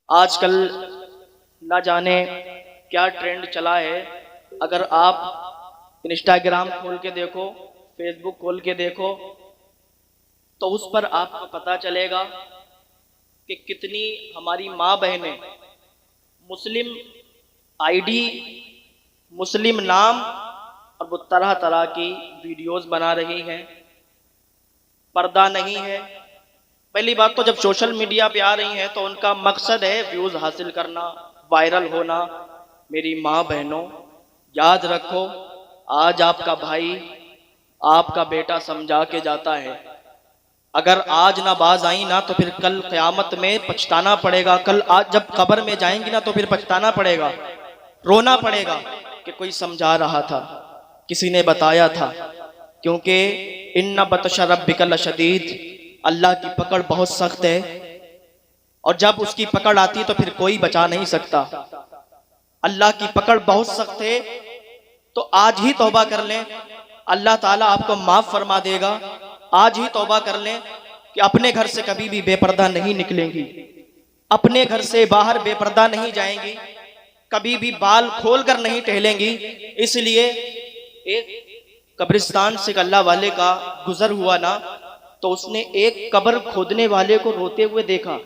آج کل نہ جانے کیا ٹرینڈ چلا ہے۔ اگر آپ انسٹاگرام کھول کے دیکھو، فیس بک کھول کے دیکھو، تو اس پر آپ کو پتہ چلے گا کہ کتنی ہماری ماں بہنیں مسلم آئی ڈی، مسلم نام اور وہ طرح طرح کی ویڈیوز بنا رہی ہیں۔ پردہ نہیں ہے۔ پہلی بات تو جب سوشل میڈیا پہ آ رہی ہیں تو ان کا مقصد ہے ویوز حاصل کرنا، وائرل ہونا۔ میری ماں بہنوں، یاد رکھو، آج آپ کا بھائی، آپ کا بیٹا سمجھا کے جاتا ہے، اگر آج نہ باز آئیں نا تو پھر کل قیامت میں پچھتانا پڑے گا۔ کل آج جب قبر میں جائیں گی نا تو پھر پچھتانا پڑے گا، رونا پڑے گا کہ کوئی سمجھا رہا تھا، کسی نے بتایا تھا۔ کیونکہ ان بطش ربک لشدید، اللہ کی پکڑ بہت سخت ہے، اور جب اس کی پکڑ آتی تو پھر کوئی بچا نہیں سکتا۔ اللہ کی پکڑ بہت سخت ہے، تو آج ہی توبہ کر لیں، اللہ تعالیٰ آپ کو معاف فرما دے گا۔ آج ہی توبہ کر لیں کہ اپنے گھر سے کبھی بھی بے پردہ نہیں نکلیں گی، اپنے گھر سے باہر بے پردہ نہیں جائیں گی، کبھی بھی بال کھول کر نہیں ٹہلیں گی۔ اس لیے ایک قبرستان سے اللہ والے کا گزر ہوا نا، تو اس نے ایک قبر کھودنے والے کو روتے ہوئے دیکھا۔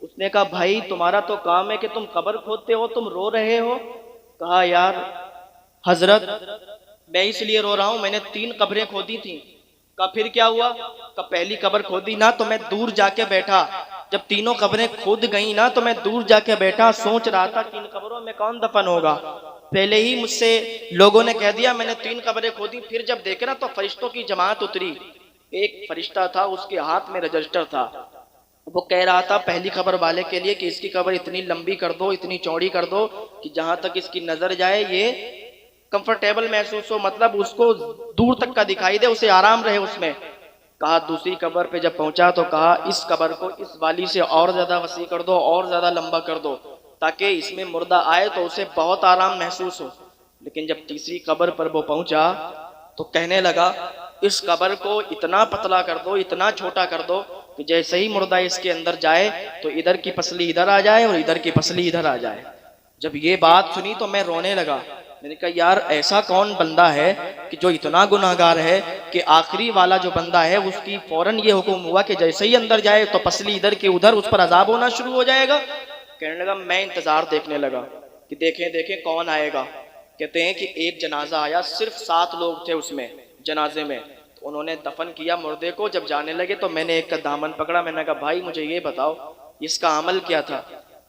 اس نے کہا بھائی تمہارا تو کام ہے کہ تم قبر کھودتے ہو، تم رو رہے ہو؟ کہا یار حضرت میں اس لیے رو رہا ہوں، میں نے 3 قبریں کھودی تھیں۔ کہا پھر کیا ہوا؟ کہا پہلی قبر کھودی نا تو میں دور جا کے بیٹھا، جب تینوں قبریں کھود گئیں نا تو میں دور جا کے بیٹھا، سوچ رہا تھا کہ ان قبروں میں کون دفن ہوگا۔ پہلے ہی مجھ سے لوگوں نے کہہ دیا میں نے 3 قبریں کھودی۔ پھر جب دیکھا نا تو فرشتوں کی جماعت اتری، ایک فرشتہ تھا، اس کے ہاتھ میں رجسٹر تھا، وہ کہہ رہا تھا پہلی قبر والے کے لیے کہ اس کی قبر اتنی لمبی کر دو، اتنی چوڑی کر دو کہ جہاں تک اس کی نظر جائے یہ کمفرٹیبل محسوس ہو، مطلب اس کو دور تک کا دکھائی دے، اسے آرام رہے اس میں۔ کہا دوسری قبر پہ جب پہنچا تو کہا اس قبر کو اس والی سے اور زیادہ وسیع کر دو، اور زیادہ لمبا کر دو، تاکہ اس میں مردہ آئے تو اسے بہت آرام محسوس ہو۔ لیکن جب تیسری قبر پر وہ پہنچا تو کہنے لگا اس قبر کو اتنا پتلا کر دو، اتنا چھوٹا کر دو کہ جیسے ہی مردہ اس کے اندر جائے تو ادھر کی پسلی ادھر آ جائے اور ادھر کی پسلی ادھر آ جائے۔ جب یہ بات سنی تو میں رونے لگا۔ میں نے کہا یار ایسا کون بندہ ہے کہ جو اتنا گناہگار ہے کہ آخری والا جو بندہ ہے اس کی فوراً یہ حکم ہوا کہ جیسے ہی اندر جائے تو پسلی ادھر کی ادھر، اس پر عذاب ہونا شروع ہو جائے گا۔ کہنے لگا میں انتظار دیکھنے لگا کہ دیکھیں کون آئے گا۔ کہتے ہیں کہ ایک جنازہ آیا، صرف 7 لوگ تھے اس میں جنازے میں، تو انہوں نے دفن کیا مردے کو۔ جب جانے لگے تو میں نے ایک کا دامن پکڑا، میں نے کہا بھائی مجھے یہ بتاؤ اس کا عمل کیا تھا؟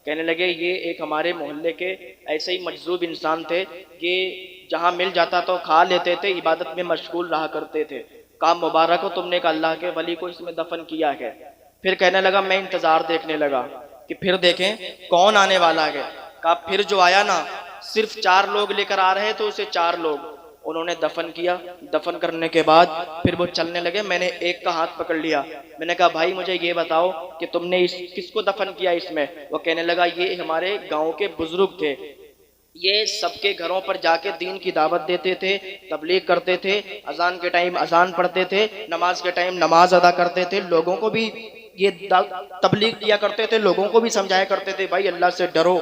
کہنے لگے یہ ایک ہمارے محلے کے ایسے ہی مجذوب انسان تھے، یہ جہاں مل جاتا تو کھا لیتے تھے، عبادت میں مشغول رہا کرتے تھے۔ کہا مبارک ہو تم نے، کہا اللہ کے ولی کو اس میں دفن کیا ہے۔ پھر کہنے لگا میں انتظار دیکھنے لگا کہ پھر دیکھیں کون آنے والا ہے۔ کہا پھر جو آیا نا صرف 4 لوگ لے کر آ رہے تھے اسے، 4 لوگ انہوں نے دفن کیا۔ دفن کرنے کے بعد پھر وہ چلنے لگے، میں نے ایک کا ہاتھ پکڑ لیا، میں نے کہا بھائی مجھے یہ بتاؤ کہ تم نے کس کو دفن کیا اس میں؟ وہ کہنے لگا یہ ہمارے گاؤں کے بزرگ تھے، یہ سب کے گھروں پر جا کے دین کی دعوت دیتے تھے، تبلیغ کرتے تھے، اذان کے ٹائم اذان پڑھتے تھے، نماز کے ٹائم نماز ادا کرتے تھے، لوگوں کو بھی یہ تبلیغ کیا کرتے تھے، لوگوں کو بھی سمجھایا کرتے تھے بھائی اللہ سے ڈرو،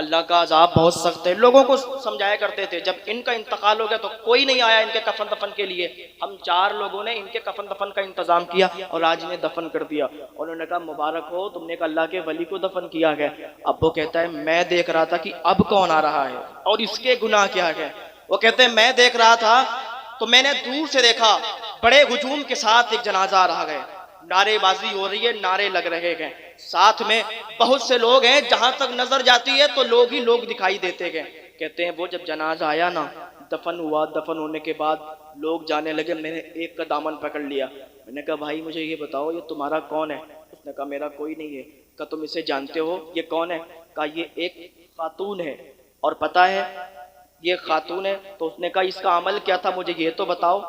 اللہ کا عذاب بہت سخت ہے، لوگوں کو سمجھایا کرتے تھے۔ جب ان کا انتقال ہو گیا تو کوئی نہیں آیا ان کے کفن دفن کے لیے، ہم 4 لوگوں نے ان کے کفن دفن کا انتظام کیا اور آج انہیں دفن کر دیا۔ انہوں نے کہا مبارک ہو تم نے کہا اللہ کے ولی کو دفن کیا ہے۔ اب وہ کہتا ہے میں دیکھ رہا تھا کہ اب کون آ رہا ہے اور اس کے گناہ کیا ہے۔ وہ کہتے ہیں میں دیکھ رہا تھا تو میں نے دور سے دیکھا بڑے ہجوم کے ساتھ ایک جنازہ آ رہا ہے، نعرے بازی ہو رہی ہے، نعرے لگ رہے ہیں، ساتھ میں بہت سے لوگ ہیں، جہاں تک نظر جاتی ہے تو لوگ ہی لوگ دکھائی دیتے گئے۔ کہتے ہیں وہ جب جنازہ آیا نا، دفن ہوا، دفن ہونے کے بعد لوگ جانے لگے، میں نے ایک کا دامن پکڑ لیا، میں نے کہا بھائی مجھے یہ بتاؤ یہ تمہارا کون ہے؟ اس نے کہا میرا کوئی نہیں ہے۔ کہا تم اسے جانتے ہو یہ کون ہے؟ کہا یہ ایک خاتون ہے، اور پتہ ہے یہ خاتون ہے؟ تو اس نے کہا اس کا عمل کیا تھا مجھے یہ تو بتاؤ۔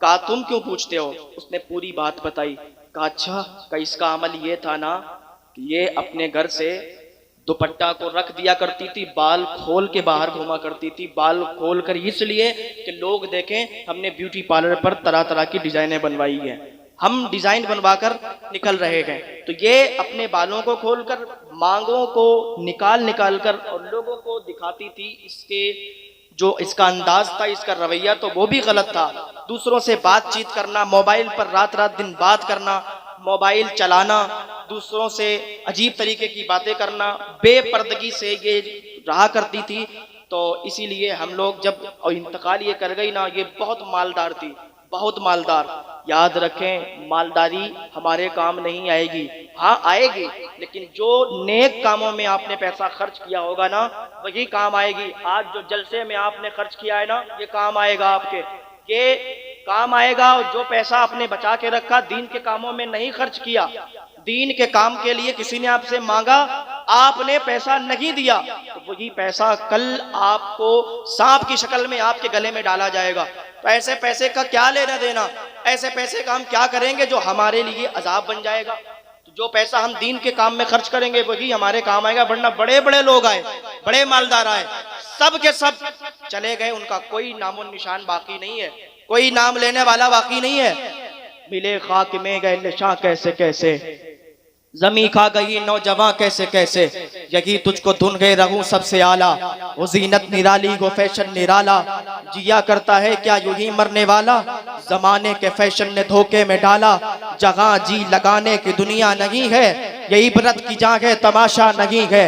کہا تم کیوں پوچھتے ہو؟ اس نے پوری بات بتائی۔ کہا اچھا، کہ اس کا عمل یہ تھا نا کہ یہ اپنے گھر سے دوپٹہ کو رکھ دیا کرتی تھی، بال کھول کے باہر گھوما کرتی تھی، بال کھول کر اس لیے کہ لوگ دیکھیں ہم نے بیوٹی پارلر پر طرح طرح کی ڈیزائنیں بنوائی ہیں، ہم ڈیزائن بنوا کر نکل رہے ہیں. تو یہ اپنے بالوں کو کھول کر مانگوں کو نکال کر اور لوگوں کو دکھاتی تھی. اس کا انداز تھا، اس کا رویہ تو وہ بھی غلط تھا. دوسروں سے بات چیت کرنا، موبائل پر رات دن بات کرنا، موبائل چلانا، دوسروں سے عجیب طریقے کی باتیں کرنا، بے پردگی سے یہ رہا کرتی تھی. تو اسی لیے ہم لوگ جب انتقال یہ کر گئی نا، یہ بہت مالدار تھی، بہت مالدار. یاد رکھیں مالداری ہمارے کام نہیں آئے گی، ہاں آئے گی، لیکن جو نیک کاموں میں آپ نے پیسہ خرچ کیا ہوگا نا وہی کام آئے گی. آج جو جلسے میں آپ نے خرچ کیا ہے نا یہ کام آئے گا آپ کے، یہ کام آئے گا. اور جو پیسہ آپ نے بچا کے رکھا دین کے کاموں میں نہیں خرچ کیا، دین کے کام کے لیے کسی نے آپ سے مانگا، آپ نے پیسہ نہیں دیا، تو وہی پیسہ کل آپ کو سانپ کی شکل میں آپ کے گلے میں ڈالا جائے گا. تو ایسے پیسے کا کیا لینا دینا، ایسے پیسے کا ہم کیا کریں گے جو ہمارے لیے عذاب بن جائے گا. تو جو پیسہ ہم دین کے کام میں خرچ کریں گے وہی ہمارے کام آئے گا. ورنہ بڑے بڑے لوگ آئے، بڑے مالدار آئے، سب کے سب چلے گئے، ان کا کوئی نام و نشان باقی نہیں ہے، کوئی نام لینے والا باقی نہیں ہے. ملے خاک میں گئے نشاں کیسے کیسے، زمیں کھا گئی نوجوان کیسے کیسے، یہی تجھ کو دھن گئے رہوں سب سے آلہ. وہ زینت نرالی وہ فیشن نرالا، جیا کرتا ہے کیا یوں ہی مرنے والا. زمانے کے فیشن نے دھوکے میں ڈالا، جہاں جی لگانے کی دنیا نہیں ہے، یہ عبرت کی جگہ تماشا نہیں ہے.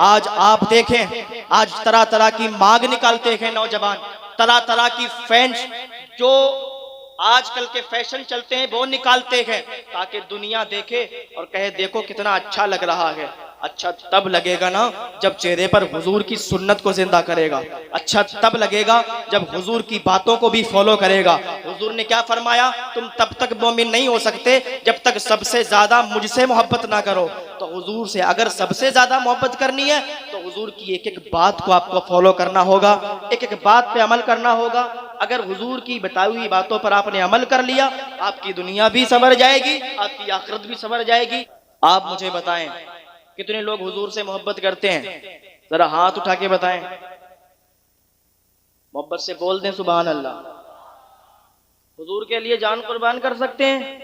آج آپ دیکھیں، آج طرح طرح کی مانگ نکالتے ہیں نوجوان، طرح طرح کی فینس جو آج کل کے فیشن چلتے ہیں وہ نکالتے ہیں تاکہ دنیا دیکھے اور کہے دیکھو کتنا اچھا لگ رہا ہے. اچھا تب لگے گا نا جب چہرے پر حضور کی سنت کو زندہ کرے گا. اچھا تب لگے گا جب حضور کی باتوں کو بھی فالو کرے گا. حضور نے کیا فرمایا، تم تب تک مومن نہیں ہو سکتے جب تک سب سے زیادہ مجھ سے محبت نہ کرو. تو حضور سے اگر سب سے زیادہ محبت کرنی ہے تو حضور کی ایک ایک بات کو آپ کو فالو کرنا ہوگا، ایک ایک بات پہ عمل کرنا ہوگا. اگر حضور کی بتائی ہوئی باتوں پر آپ نے عمل کر لیا، آپ کی دنیا بھی سنور جائے گی، آپ کی آخرت بھی سنور جائے گی. آپ مجھے بتائیں کتنے لوگ حضور سے محبت کرتے ہیں؟ ذرا ہاتھ اٹھا کے بتائیں. محبت سے بول دیں سبحان اللہ. حضور کے لیے جان قربان کر سکتے ہیں؟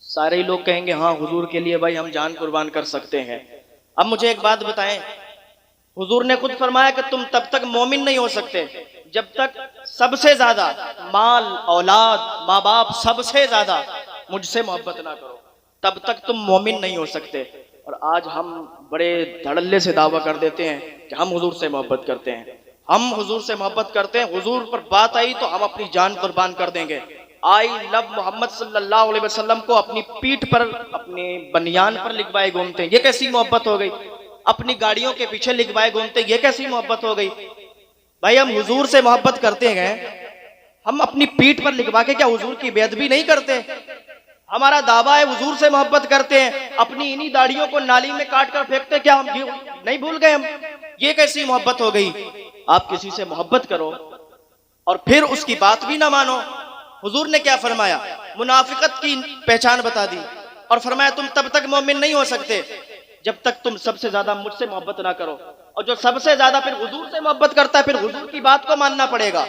سارے لوگ کہیں گے ہاں حضور کے لیے بھائی ہم جان قربان کر سکتے ہیں. اب مجھے ایک بات بتائیں، حضور نے خود فرمایا کہ تم تب تک مومن نہیں ہو سکتے جب تک سب سے زیادہ مال، اولاد، ماں باپ سب سے زیادہ مجھ سے محبت نہ کرو، تب تک تم مومن نہیں ہو سکتے. اور آج ہم بڑے دھڑلے سے دعویٰ کر دیتے ہیں کہ ہم حضور سے محبت کرتے ہیں، ہم حضور سے محبت کرتے ہیں، حضور پر بات آئی تو ہم اپنی جان قربان کر دیں گے. آئی لو محمد صلی اللہ علیہ وسلم کو اپنی پیٹھ پر، اپنے بنیان پر لکھوائے گھومتے ہیں، یہ کیسی محبت ہو گئی. اپنی گاڑیوں کے پیچھے لکھوائے گھومتے ہیں، یہ کیسی محبت ہو گئی. بھائی ہم حضور سے محبت کرتے ہیں، ہم اپنی پیٹھ پر لکھوا کے کیا حضور کی بے ادبی نہیں کرتے؟ ہمارا دعویٰ ہے حضور سے محبت کرتے ہیں، اپنی انہی داڑھیوں کو نالی میں کاٹ کر پھینکتے، کیا ہم نہیں بھول گئے ہم؟ یہ کیسی محبت ہو گئی؟ آپ کسی سے محبت کرو اور پھر اس کی بات بھی نہ مانو. حضور نے کیا فرمایا، منافقت کی پہچان بتا دی اور فرمایا تم تب تک مومن نہیں ہو سکتے جب تک تم سب سے زیادہ مجھ سے محبت نہ کرو. اور جو سب سے زیادہ پھر حضور سے محبت کرتا ہے پھر حضور کی بات کو ماننا پڑے گا.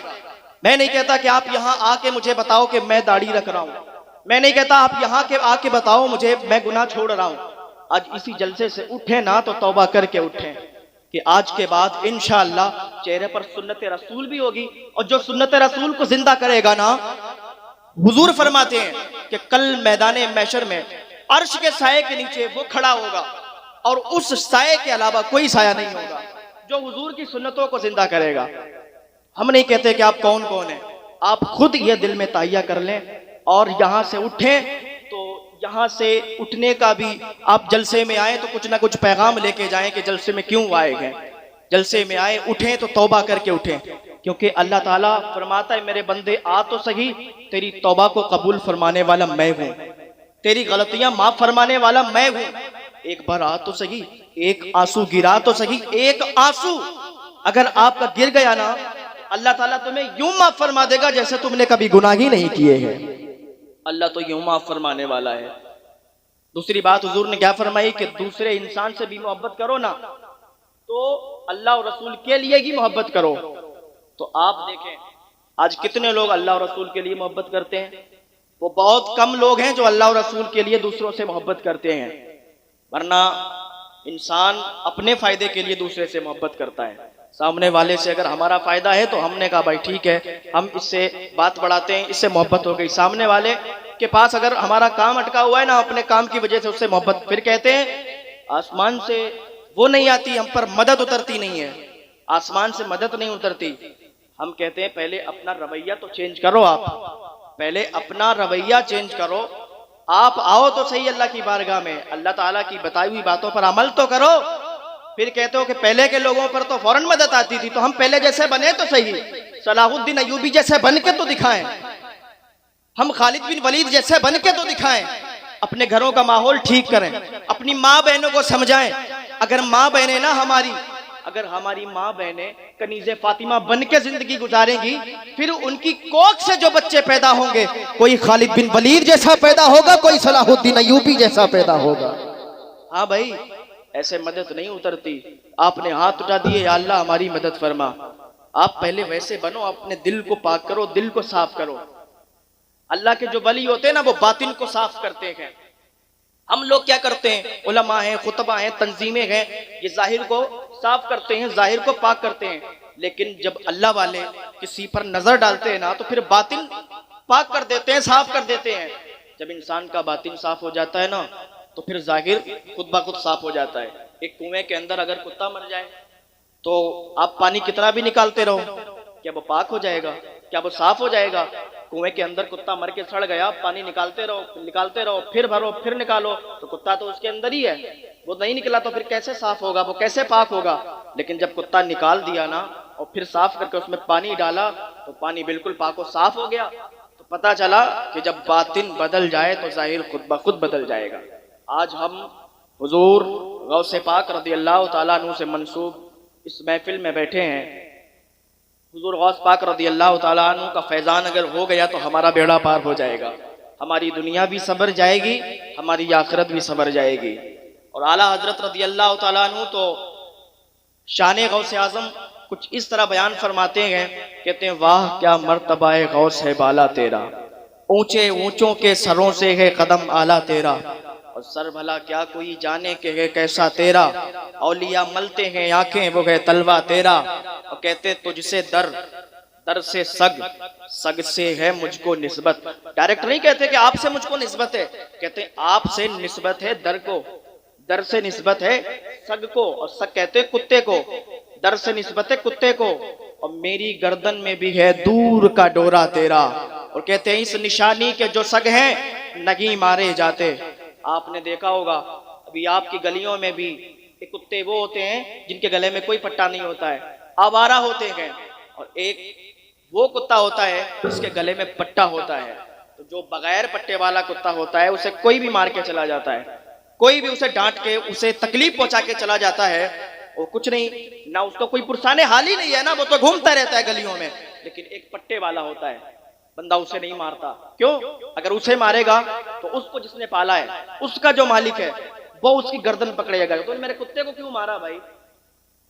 میں نہیں کہتا کہ آپ یہاں آ کے مجھے بتاؤ کہ میں داڑھی رکھ رہا ہوں، میں نہیں کہتا آپ یہاں کے آ کے بتاؤ مجھے میں گناہ چھوڑ رہا ہوں. آج اسی جلسے سے اٹھیں نا تو توبہ کر کے اٹھیں کہ آج کے بعد انشاءاللہ چہرے پر سنت رسول بھی ہوگی. اور جو سنت رسول کو زندہ کرے گا نا، حضور فرماتے ہیں کہ کل میدان محشر میں عرش کے سائے کے نیچے وہ کھڑا ہوگا اور اس سائے کے علاوہ کوئی سایہ نہیں ہوگا جو حضور کی سنتوں کو زندہ کرے گا. ہم نہیں کہتے کہ آپ کون کون ہیں، آپ خود یہ دل میں تہیہ کر لیں اور یہاں سے اٹھیں. تو یہاں سے اٹھنے کا بھی آپ جلسے میں آئیں تو کچھ نہ کچھ پیغام لے کے جائیں کہ جلسے میں کیوں آئے گئے. جلسے میں آئے اٹھیں تو توبہ کر کے اٹھیں، کیونکہ اللہ تعالیٰ فرماتا ہے میرے بندے آ تو صحیح، تیری توبہ کو قبول فرمانے والا میں ہوں، تیری غلطیاں معاف فرمانے والا میں ہوں. ایک بار آ تو صحیح، ایک آنسو گرا تو صحیح. ایک آنسو اگر آپ کا گر گیا نا اللہ تعالیٰ تمہیں یوں معاف فرما دے گا جیسے تم نے کبھی گناہ ہی نہیں کیے ہیں. اللہ تو یوں معاف فرمانے والا ہے. دوسری بات حضور نے کیا فرمائی کہ دوسرے انسان سے بھی محبت کرو نا تو اللہ اور رسول کے لیے ہی محبت کرو. تو آپ دیکھیں آج کتنے لوگ اللہ اور رسول کے لیے محبت کرتے ہیں. وہ بہت کم لوگ ہیں جو اللہ اور رسول کے لیے دوسروں سے محبت کرتے ہیں، ورنہ انسان اپنے فائدے کے لیے دوسرے سے محبت کرتا ہے۔ سامنے والے سے اگر ہمارا فائدہ ہے تو ہم نے کہا بھائی ٹھیک ہے، ہم اس سے بات بڑھاتے ہیں، اس سے محبت ہو گئی۔ سامنے والے کے پاس اگر ہمارا کام اٹکا ہوا ہے نا، اپنے کام کی وجہ سے اس سے محبت، پھر کہتے ہیں آسمان سے وہ نہیں آتی، ہم پر مدد اترتی نہیں ہے، آسمان سے مدد نہیں اترتی۔ ہم کہتے ہیں پہلے اپنا رویہ تو چینج کرو، آپ پہلے اپنا رویہ چینج کرو، آپ آؤ تو صحیح اللہ کی بارگاہ میں، اللہ تعالیٰ کی بتائی ہوئی باتوں پر عمل تو کرو۔ پھر کہتے ہو کہ پہلے کے لوگوں پر تو فوراً مدد آتی تھی، تو ہم پہلے جیسے بنے تو صحیح، صلاح الدین ایوبی جیسے بن کے تو دکھائیں، ہم خالد بن ولید جیسے بن کے تو دکھائیں، اپنے گھروں کا ماحول ٹھیک کریں، اپنی ماں بہنوں کو سمجھائیں۔ اگر ماں بہنیں نا اگر ہماری ماں بہنیں کنیز فاطمہ بن کے زندگی گزاریں گی، پھر ان کی کوکھ سے جو بچے پیدا ہوں گے، کوئی خالد بن ولید جیسا پیدا ہوگا، کوئی صلاح الدین ایوبی جیسا پیدا ہوگا۔ ہاں بھائی، ایسے مدد نہیں اترتی۔ آپ نے ہاتھ اٹھا دیے، یا اللہ ہماری مدد فرما، آپ پہلے ویسے بنو، اپنے دل کو پاک کرو، دل کو صاف کرو۔ اللہ کے جو ولی ہوتے ہیں نا، وہ باطن کو صاف کرتے ہیں۔ ہم لوگ کیا کرتے ہیں، علماء ہیں، خطبہ ہیں، تنظیمیں ہیں، یہ ظاہر کو صاف کرتے ہیں، ظاہر کو پاک کرتے ہیں، لیکن جب اللہ والے کسی پر نظر ڈالتے ہیں نا، تو پھر باطن پاک کر دیتے ہیں، صاف کر دیتے ہیں۔ جب انسان کا باطن صاف ہو جاتا ہے نا، تو پھر ظاہر خود بخود صاف ہو جاتا ہے۔ ایک کنویں کے اندر اگر کتا مر جائے تو آپ پانی کتنا بھی نکالتے رہو، کیا وہ پاک ہو جائے گا؟ کیا وہ صاف ہو جائے گا؟ کنویں کے اندر کتا مر کے سڑ گیا، پانی نکالتے رہو، پھر بھرو، پھر نکالو، تو کتا تو اس کے اندر ہی ہے، وہ نہیں نکلا تو پھر کیسے صاف ہوگا، وہ کیسے پاک ہوگا؟ لیکن جب کتا نکال دیا نا، اور پھر صاف کر کے اس میں پانی ڈالا، تو پانی بالکل پاک و صاف ہو گیا۔ تو پتہ چلا کہ جب باطن بدل جائے تو ظاہر خود بخود بدل جائے گا۔ آج ہم حضور غوث پاک رضی اللہ تعالیٰ عنہ سے منسوب اس محفل میں بیٹھے ہیں۔ حضور غوث پاک رضی اللہ تعالیٰ عنہ کا فیضان اگر ہو گیا تو ہمارا بیڑا پار ہو جائے گا، ہماری دنیا بھی سنور جائے گی، ہماری آخرت بھی سنور جائے گی۔ اور اعلیٰ حضرت رضی اللہ تعالیٰ عنہ تو شان غوث اعظم کچھ اس طرح بیان فرماتے ہیں، کہتے ہیں واہ کیا مرتبہ غوث ہے بالا تیرا، اونچے اونچوں کے سروں سے ہے قدم اعلیٰ تیرا، اور سر بھلا کیا کوئی جانے کہ ہے کیسا تیرا، اولیاء ملتے ہیں آنکھیں وہ ہے تلوہ تیرا، اور کہتے تجھ سے در سے سگ سے ہے مجھ کو نسبت۔ ڈائریکٹ نہیں کہتے کہ آپ سے مجھ کو نسبت ہے، کہتے آپ سے نسبت ہے در کو، در سے نسبت ہے سگ کو، اور سگ کہتے کتے کو، در سے نسبت ہے کتے کو، اور میری گردن میں بھی ہے دور کا ڈورا تیرا، اور کہتے ہیں اس نشانی کے جو سگ ہیں نہیں مارے جاتے۔ آپ نے دیکھا ہوگا ابھی آپ کی گلیوں میں بھی ایک کتے وہ ہوتے ہیں جن کے گلے میں کوئی پٹا نہیں ہوتا ہے، آوارہ ہوتے ہیں، اور ایک وہ کتا ہوتا ہے جس کے گلے میں پٹا ہوتا ہے۔ تو جو بغیر پٹے والا کتا ہوتا ہے اسے کوئی بھی مار کے چلا جاتا ہے، کوئی بھی اسے ڈانٹ کے اسے تکلیف پہنچا کے چلا جاتا ہے، وہ کچھ نہیں، نہ اس کو کوئی پرسان حال ہی نہیں ہے نا، وہ تو گھومتا رہتا ہے گلیوں میں۔ لیکن ایک پٹے والا ہوتا ہے، بندہ اسے نہیں مارتا، کیوں؟ اگر اسے مارے گا تو اس کو جس نے پالا ہے، اس کا جو مالک ہے، وہ اس کی گردن پکڑے گا، تو میرے کتے کو کیوں مارا بھائی؟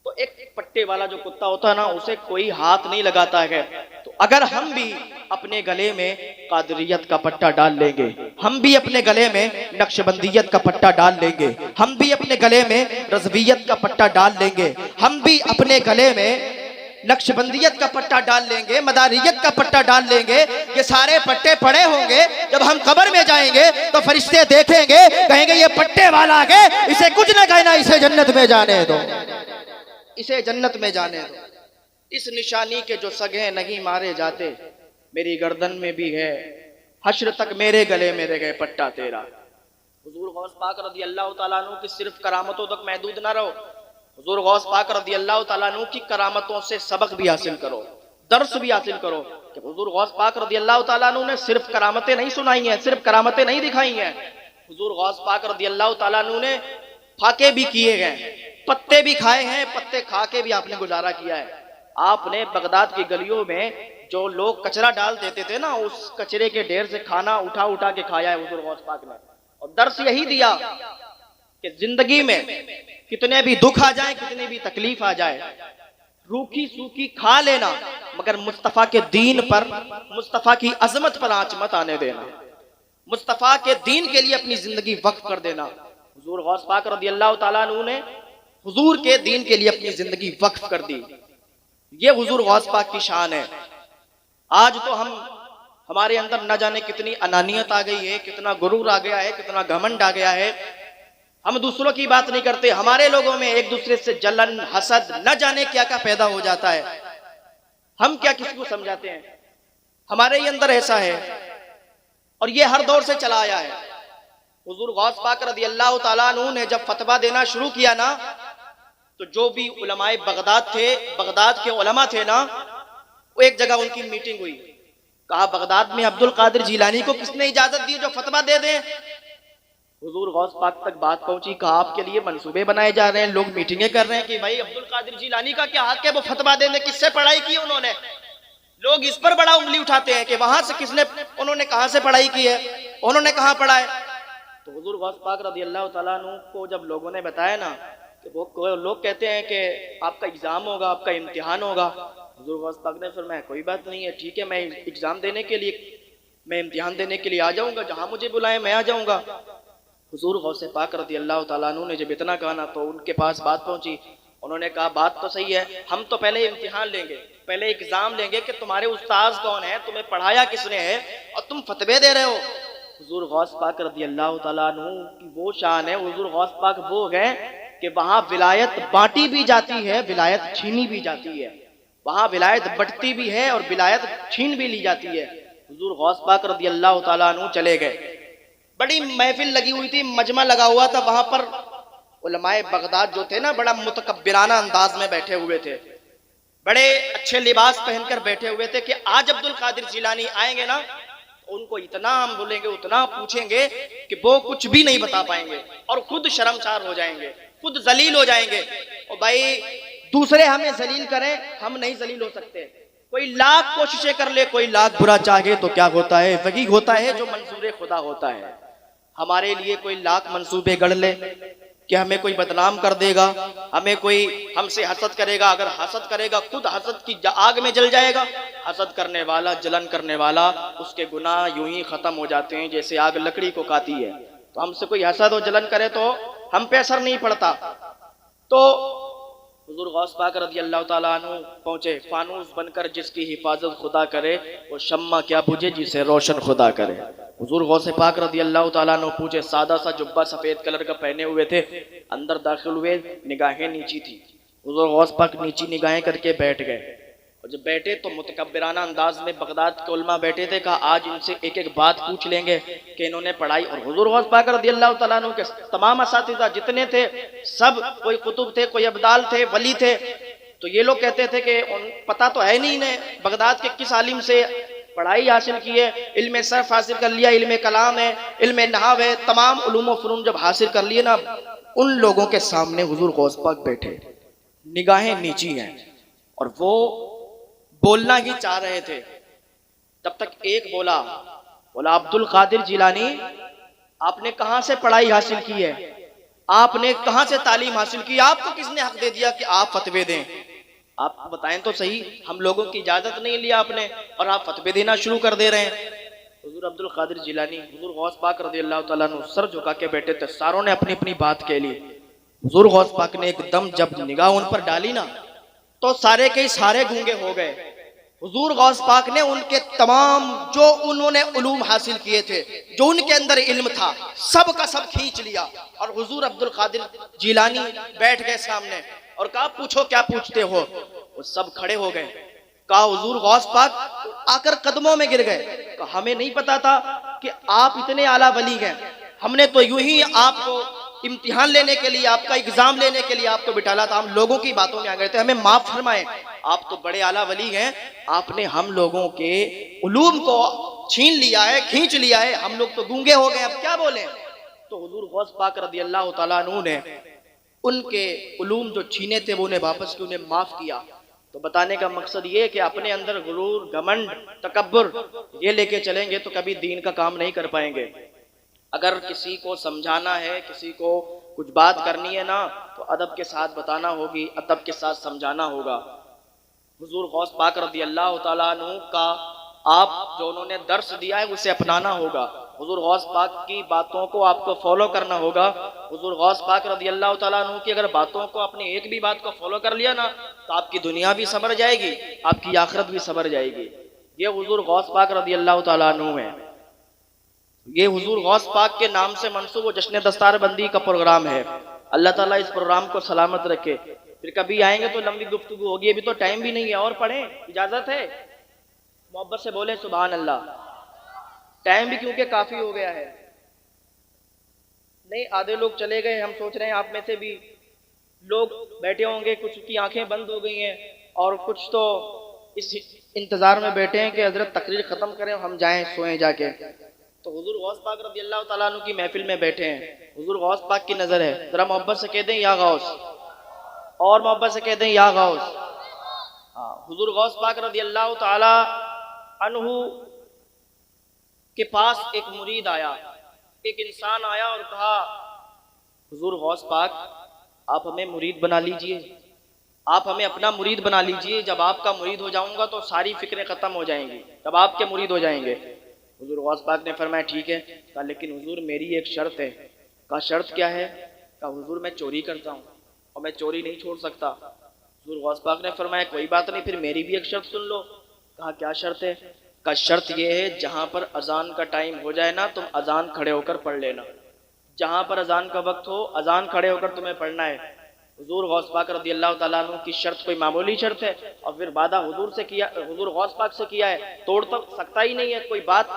تو ایک پٹے والا جو کتا ہوتا ہے نا، اسے کوئی ہاتھ نہیں لگاتا ہے۔ تو اگر ہم بھی اپنے گلے میں قادریت کا پٹا ڈال لیں گے، ہم بھی اپنے گلے میں نقشبندیت کا پٹا ڈال لیں گے، ہم بھی اپنے گلے میں رضویت کا پٹا ڈال لیں گے، ہم بھی اپنے گلے میں نقشبندیت کا پٹا ڈال لیں گے، مداریت کا پٹا ڈال لیں گے، یہ سارے پٹے پڑے ہوں گے، جب ہم قبر میں جائیں گے تو فرشتے دیکھیں گے، کہیں گے یہ پٹے والا ہے، اسے کچھ نہ کہنا، اسے جنت میں جانے دو، اسے جنت میں جانے دو۔ اس نشانی کے جو سگ ہیں نہیں مارے جاتے، میری گردن میں بھی ہے، حشر تک میرے گلے میں رہ گئے پٹا تیرا۔ حضور غوث پاک رضی اللہ تعالیٰ عنہ کی صرف کرامتوں تک محدود نہ رہو، حضور غوث پاک رضی اللہ تعالیٰ عنہ کی کرامتوں سے سبق بھی حاصل کرو، درس بھی حاصل کرو، کہ حضور غوث پاک رضی اللہ تعالیٰ عنہ نے صرف کرامتیں نہیں سنائی ہیں، صرف کرامتیں نہیں دکھائی ہیں، حضور غوث پاک رضی اللہ تعالیٰ عنہ نے پھاکے بھی کیے گئے، پتے بھی کھائے ہیں، پتے کھا کے بھی آپ نے گزارا کیا ہے۔ آپ نے بغداد کی گلیوں میں جو لوگ کچرا ڈال دیتے تھے نا، اس کچرے کے ڈھیر سے کھانا اٹھا اٹھا کے کھایا ہے حضور غوث پاک نے، اور درس یہی دیا کہ زندگی میں کتنے بھی دکھ آ جائیں، کتنی بھی تکلیف آ جائے، روکھی سوکھی کھا لینا، مگر مصطفیٰ کے دین پر، مصطفیٰ کی عظمت پر آنچ مت آنے دینا۔ مصطفیٰ کے دین کے لیے اپنی زندگی وقف کر دینا. حضور غوث پاک رضی اللہ تعالیٰ عنہ نے حضور کے دین کے لیے اپنی زندگی وقف کر دی. یہ حضور غوث پاک کی شان ہے. آج تو ہمارے اندر نہ جانے کتنی انانیت آ گئی ہے، کتنا غرور آ گیا ہے، کتنا گھمنڈ آ گیا ہے. ہم دوسروں کی بات نہیں کرتے، ہمارے لوگوں میں ایک دوسرے سے جلن، حسد، نہ جانے کیا کیا پیدا ہو جاتا ہے. ہم کیا کسی کو سمجھاتے ہیں؟ ہمارے ہی اندر ایسا ہے، اور یہ ہر دور سے چلا آیا ہے. حضور غوث پاک رضی اللہ تعالیٰ عنہ نے جب فتویٰ دینا شروع کیا نا، تو جو بھی علماء بغداد تھے، بغداد کے علماء تھے نا، وہ ایک جگہ ان کی میٹنگ ہوئی. کہا بغداد میں عبد القادر جیلانی کو کس نے اجازت دی جو فتویٰ دے دیں؟ حضور غوث پاک تک بات پہنچی. کہا آپ کے لیے منصوبے بنائے جا رہے ہیں، لوگ میٹنگیں کر رہے ہیں کہ بھائی عبد القادر جیلانی کا کیا حق ہے وہ فتویٰ دیں؟ کس سے پڑھائی کی انہوں نے؟ لوگ اس پر بڑا انگلی اٹھاتے ہیں کہ وہاں سے انہوں نے کہاں سے پڑھائی کی ہے، انہوں نے کہاں پڑھا ہے. تو حضور غوث پاک رضی اللہ تعالیٰ عنہ کو جب لوگوں نے بتایا نا کہ وہ لوگ کہتے ہیں کہ آپ کا ایگزام ہوگا، آپ کا امتحان ہوگا. حضور غوث پاک نے فرمایا کوئی بات نہیں ہے، ٹھیک ہے، میں ایگزام دینے کے لیے، میں امتحان دینے کے لیے آ جاؤں گا، جہاں مجھے بلائیں میں آ جاؤں گا. حضور غوث پاک رضی اللہ تعالیٰ عنہ نے جب اتنا کہا نا تو ان کے پاس بات پہنچی. انہوں نے کہا بات تو صحیح ہے، ہم تو پہلے امتحان لیں گے، پہلے ایگزام لیں گے کہ تمہارے استاذ کون ہے، تمہیں پڑھایا کس نے ہے، اور تم فتوے دے رہے ہو. حضور غوث پاک رضی اللہ تعالیٰ عنہ کی وہ شان ہے، حضور غوث پاک وہ ہے کہ وہاں ولایت بانٹی بھی جاتی ہے، ولایت چھینی بھی جاتی ہے. وہاں ولایت بٹتی بھی ہے اور ولایت چھین بھی لی جاتی ہے. حضور غوث پاک رضی اللہ تعالیٰ عنہ چلے گئے. بڑی محفل لگی ہوئی تھی، مجمع لگا ہوا تھا. وہاں پر علماء بغداد جو تھے نا بڑا متکبرانہ انداز میں بیٹھے ہوئے تھے، بڑے اچھے لباس پہن کر بیٹھے ہوئے تھے کہ آج عبد القادر جیلانی آئیں گے نا، ان کو اتنا ہم بولیں گے، اتنا پوچھیں گے کہ وہ کچھ بھی نہیں بتا پائیں گے اور خود شرمسار ہو جائیں گے، خود ذلیل ہو جائیں گے. اور بھائی دوسرے ہمیں ذلیل کریں، ہم نہیں ذلیل ہو سکتے. کوئی لاکھ کوششیں کر لے، کوئی لاکھ برا چاہے تو کیا ہوتا ہے؟ وہی ہوتا ہے جو منظور خدا ہوتا ہے. ہمارے لیے کوئی لاکھ منصوبے گڑھ لے کہ ہمیں کوئی بدنام کر دے گا، ہمیں کوئی ہم سے حسد کرے گا، اگر حسد کرے گا خود حسد کی آگ میں جل جائے گا. حسد کرنے والا، جلن کرنے والا، اس کے گناہ یوں ہی ختم ہو جاتے ہیں جیسے آگ لکڑی کو کاتی ہے. تو ہم سے کوئی حسد و جلن کرے تو ہم پہ اثر نہیں پڑتا. تو حضور غوث پاک رضی اللہ تعالیٰ عنہ پہنچے. فانوس بن کر جس کی حفاظت خدا کرے، وہ شمع کیا بجھے جسے روشن خدا کرے. حضور غوث پاک رضی اللہ تعالیٰ عنہ پوچھے. سادہ سا جبہ سفید کلر کا پہنے ہوئے تھے، اندر داخل ہوئے، نگاہیں نیچی تھی. حضور غوث پاک نیچی نگاہیں کر کے بیٹھ گئے. اور جب بیٹھے تو متکبرانہ انداز میں بغداد کے علماء بیٹھے تھے. کہا آج ان سے ایک ایک بات پوچھ لیں گے کہ انہوں نے پڑھائی. اور حضور غوث پاک رضی اللہ تعالیٰ عنہ کے تمام اساتذہ جتنے تھے سب، کوئی قطب تھے، کوئی ابدال تھے، ولی تھے. تو یہ لوگ کہتے تھے کہ پتہ تو ہے نہیں انہیں بغداد کے کس عالم سے پڑھائی حاصل کی ہے، علم صرف حاصل کر لیا، علم کلام ہے، علم نحو ہے، تمام علوم و فنون جب حاصل کر لیے نا، ان لوگوں کے سامنے حضور غوث پاک بیٹھے، نگاہیں نیچی ہیں، اور وہ بولنا ہی چاہ رہے تھے. تب تک ایک بولا عبد القادر جیلانی، آپ نے کہاں سے پڑھائی حاصل کی ہے؟ آپ نے کہاں سے تعلیم حاصل کی؟ آپ کو کس نے حق دے دیا کہ آپ فتوے دیں؟ آپ بتائیں تو صحیح. ہم لوگوں کی اجازت نہیں لیا آپ نے اور آپ فتوے دینا شروع کر دے رہے ہیں. حضور عبد القادر جیلانی، حضور غوث پاک رضی اللہ تعالیٰ عنہ سر جھکا کے بیٹھے تھے. ساروں نے اپنی اپنی بات کہہ لی. حضور غوث پاک نے ایک دم جب نگاہ ان پر ڈالی نا تو سارے کے سارے گونگے ہو گئے. حضور غوث پاک نے ان کے تمام جو انہوں نے علوم حاصل کیے تھے، جو ان کے اندر علم تھا، سب کا سب کھینچ لیا. اور حضور عبد القادر جیلانی بیٹھ گئے سامنے اور کہا پوچھو کیا پوچھتے ہو. وہ سب کھڑے ہو گئے. کہا حضور غوث پاک آ کر قدموں میں گر گئے. کہا ہمیں نہیں پتا تھا کہ آپ اتنے اعلیٰ ولی ہیں. ہم نے تو یوں ہی آپ کو امتحان لینے کے لیے، آپ کا ایگزام لینے کے لیے آپ کو بٹھالا تھا. ہم لوگوں کی باتوں میں آ گئے تھے. ہمیں معاف فرمائیں، آپ تو بڑے اعلیٰ ولی ہیں، آپ نے ہم لوگوں کے علوم کو چھین لیا ہے، کھینچ لیا ہے. ہم لوگ تو گونگے ہو گئے، اب کیا بولیں. تو حضور غوث پاک رضی اللہ تعالیٰ عنہ نے ان کے علوم جو چھینے تھے وہ انہیں واپس کی، انہیں معاف کیا. تو بتانے کا مقصد یہ کہ اپنے اندر غرور، گھمنڈ، تکبر یہ لے کے چلیں گے تو کبھی دین کا کام نہیں کر پائیں گے. اگر کسی کو سمجھانا ہے، کسی کو کچھ بات کرنی ہے نا تو ادب کے ساتھ بتانا ہوگی، ادب کے ساتھ سمجھانا ہوگا. حضور غوث پاک رضی اللہ تعالیٰ عنہ کا آپ جو انہوں نے درس دیا ہے اسے اپنانا ہوگا. حضور غوث پاک کی باتوں کو آپ کو فالو کرنا ہوگا. حضور غوث پاک رضی اللہ تعالیٰ عنہ کی اگر باتوں کو، اپنی ایک بھی بات کو فالو کر لیا نا تو آپ کی دنیا بھی سنور جائے گی، آپ کی آخرت بھی سنور جائے گی. یہ حضور غوث پاک رضی اللہ تعالیٰ عنہ ہے. یہ حضور غوث پاک کے نام سے منسوب و جشن دستار بندی کا پروگرام ہے. اللہ تعالیٰ اس پروگرام کو سلامت رکھے. پھر کبھی آئیں گے تو لمبی گفتگو ہوگی، ابھی تو ٹائم بھی نہیں ہے. اور پڑھیں، اجازت ہے؟ محبت سے بولیں سبحان اللہ. ٹائم بھی کیونکہ کافی ہو گیا ہے. نہیں، آدھے لوگ چلے گئے. ہم سوچ رہے ہیں آپ میں سے بھی لوگ بیٹھے ہوں گے، کچھ کی آنکھیں بند ہو گئی ہیں اور کچھ تو اس انتظار میں بیٹھے ہیں کہ حضرت تقریر ختم کریں اور ہم جائیں سوئیں جا کے. تو حضور غوث پاک رضی اللہ تعالیٰ عنہ کی محفل میں بیٹھے ہیں. حضور غوث پاک کی نظر ہے. ذرا محبت سے کہہ دیں یا غوث، اور محبت سے کہہ دیں یا غوث. حضور غوث پاک رضی اللہ تعالیٰ عنہ کے پاس ایک مرید آیا، ایک انسان آیا اور کہا حضور غوث پاک آپ ہمیں مرید بنا لیجئے، آپ ہمیں اپنا مرید بنا لیجئے. جب آپ کا مرید ہو جاؤں گا تو ساری فکریں ختم ہو جائیں گی، جب آپ کے مرید ہو جائیں گے. حضور غوث پاک نے فرمایا ٹھیک ہے. کہا لیکن حضور میری ایک شرط ہے. کہا شرط کیا ہے؟ کہا حضور میں چوری کرتا ہوں اور میں چوری نہیں چھوڑ سکتا. حضور غوث پاک نے فرمایا کوئی بات نہیں، پھر میری بھی ایک شرط سن لو. کہا کیا شرط ہے؟ کہا شرط یہ ہے جہاں پر اذان کا ٹائم ہو جائے نا تم اذان کھڑے ہو کر پڑھ لینا. جہاں پر اذان کا وقت ہو اذان کھڑے ہو کر تمہیں پڑھنا ہے. حضور غوث پاک رضی اللہ تعالیٰ عنہ کی شرط کوئی معمولی شرط ہے اور پھر وعدہ حضور سے کیا، حضور غوث پاک سے کیا ہے، توڑ تو سکتا ہی نہیں ہے. کوئی بات